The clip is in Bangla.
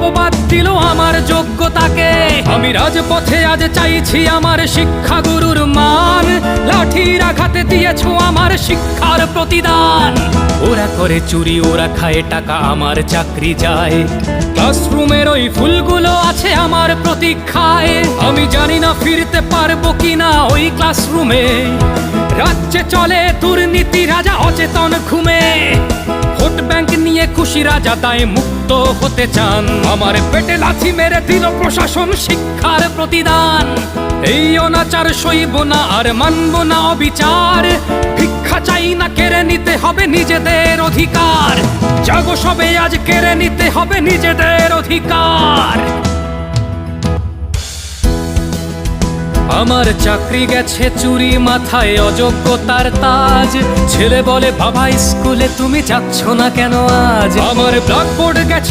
অপবাদ দিল আমার যোগ্যতাকে। আমি রাজপথে আজ চাইছি আমার শিক্ষাগুরুর মান, লাঠির আঘাতে দিয়েছো আমার শিক্ষার প্রতিদান। ওরা করে চুরি, ওরা খায় টাকা, আমার চাকরি যায়। ক্লাসরুমের ওই ফুলগুলো আছে আমার প্রতীক্ষায়। আমি জানি না ফিরতে পারবো কিনা ওই ক্লাসরুমে। রাজ্যে চলে দুর্নীতি, রাজা অচেতন ঘুমে। ভোট ব্যাংক নিয়ে খুশি রাজা দায় মুক্ত হতে চান। আমার পেটে লাথি মেরে দিল প্রশাসন শিক্ষার প্রতিদান। এই অনাচার সইব না আর মানব না অবিচার। ভিক্ষা চাই না, কেড়ে নিতে হবে নিজেদের অধিকার। জাগো সবে আজ, কেড়ে নিতে হবে নিজেদের অধিকার। আমার চাকরি গেছে চুরি, মাথায় অযোগ্যতার তাজ। ছেলে বলে বাবা স্কুলে তুমি যাচ্ছ না কেন আজ? আমার ব্ল্যাকবোর্ড গেছে